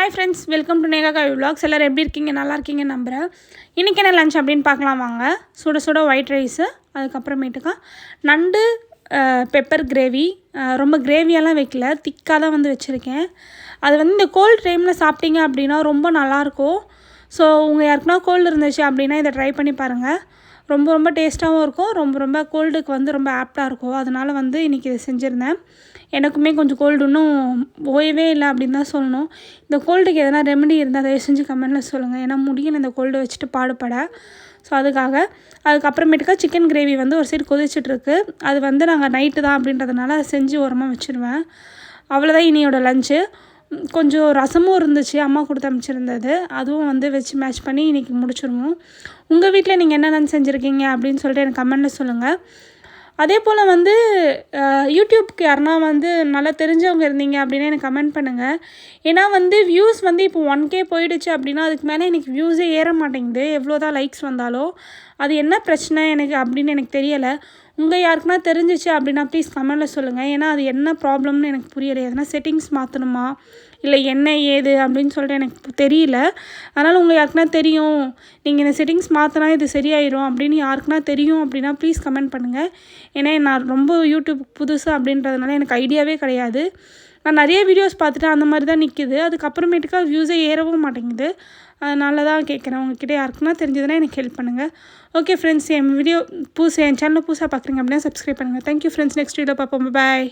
Hi friends, welcome to Neha காவி vlogs. எல்லோரும் எப்படி இருக்கீங்க? நல்லா இருக்கீங்க நம்புகிறேன். இன்றைக்கி என்ன லஞ்ச் அப்படின்னு பார்க்கலாம் வாங்க. சுட சுட ஒயிட் ரைஸு, அதுக்கப்புறமேட்டுக்கா நண்டு பெப்பர் கிரேவி. ரொம்ப கிரேவியெல்லாம் வைக்கல, திக்காக தான் வந்து வச்சுருக்கேன். அது வந்து இந்த கோல்டு டைமில் சாப்பிட்டீங்க அப்படின்னா ரொம்ப நல்லாயிருக்கும். ஸோ உங்கள் யாருக்குன்னா கோல்டு இருந்துச்சு அப்படின்னா இதை ட்ரை பண்ணி பாருங்கள். ரொம்ப ரொம்ப டேஸ்ட்டாகவும் இருக்கும். ரொம்ப கோல்டுக்கு வந்து ரொம்ப ஆப்டாக இருக்கும். அதனால் வந்து இன்றைக்கி இதை செஞ்சுருந்தேன். எனக்குமே கொஞ்சம் கோல்டு இன்னும் ஓயவே இல்லை அப்படின்னு தான் சொல்லணும். இந்த கோல்டுக்கு எதனா ரெமெடி இருந்தால் தயவு செஞ்சு கமெண்ட்டில் சொல்லுங்கள். ஏன்னா முடியல இந்த கோல்டு வச்சுட்டு பாடுபட. ஸோ அதுக்கப்புறமேட்டுக்கா சிக்கன் கிரேவி வந்து ஒரு சைடு கொதிச்சிட்ருக்கு. அது வந்து நாங்கள் நைட்டு தான் அப்படின்றதுனால அதை செஞ்சு ஓரமாக வச்சுருவேன். அவ்வளோதான் இனியோட லஞ்சு. கொஞ்சம் ரசமும் இருந்துச்சு, அம்மா கொடுத்து அனுப்பிச்சிருந்தது. அதுவும் வந்து வச்சு மேட்ச் பண்ணி இன்றைக்கி முடிச்சிடுவோம். உங்கள் வீட்டில் நீங்கள் என்னென்னு செஞ்சுருக்கீங்க அப்படின்னு சொல்லிட்டு எனக்கு கமெண்ட்டில் சொல்லுங்கள். அதே போல் வந்து யூடியூப்க்கு யாருனா வந்து நல்லா தெரிஞ்சவங்க இருந்தீங்க அப்படின்னா எனக்கு கமெண்ட் பண்ணுங்கள். ஏன்னா வந்து வியூஸ் வந்து இப்போ 1K போயிடுச்சு அப்படின்னா அதுக்கு மேலே எனக்கு வியூஸே ஏற மாட்டேங்குது. எவ்வளோ தான் லைக்ஸ் வந்தாலும் அது என்ன பிரச்சனை எனக்கு அப்படின்னு எனக்கு தெரியலை. உங்கள் யாருக்குன்னா தெரிஞ்சிச்சு அப்படின்னா ப்ளீஸ் கமெண்ட்டில் சொல்லுங்கள். ஏன்னா அது என்ன ப்ராப்ளம்னு எனக்கு புரியலை. எதனா செட்டிங்ஸ் மாற்றணுமா இல்லை என்ன ஏது அப்படின்னு சொல்லிட்டு எனக்கு தெரியல. அதனால் உங்கள் யாருக்குன்னா தெரியும், நீங்கள் இந்த செட்டிங்ஸ் மாற்றினா இது சரியாயிடும் அப்படின்னு யாருக்குன்னா தெரியும் அப்படின்னா ப்ளீஸ் கமெண்ட் பண்ணுங்கள். ஏன்னா நான் ரொம்ப யூடியூப் புதுசு அப்படின்றதுனால எனக்கு ஐடியாவே கிடையாது. நான் நிறைய வீடியோஸ் பார்த்துட்டு அந்த மாதிரி தான் நிற்கிது. அதுக்கப்புறமேட்டுக்கா வியூஸே ஏறவும் மாட்டேங்குது. அதனால தான் கேட்குறேன். உங்கள்கிட்ட யாருக்குன்னா தெரிஞ்சதுன்னா எனக்கு ஹெல்ப் பண்ணுங்கள். ஓகே ஃப்ரெண்ட்ஸ், என் சேனலை புதுசாக பார்க்குறீங்க அப்படின்னா சப்ஸ்கிரைப் பண்ணுங்கள். Thank you friends. நெக்ஸ்ட் வீடியோ பார்ப்போம். பாய்.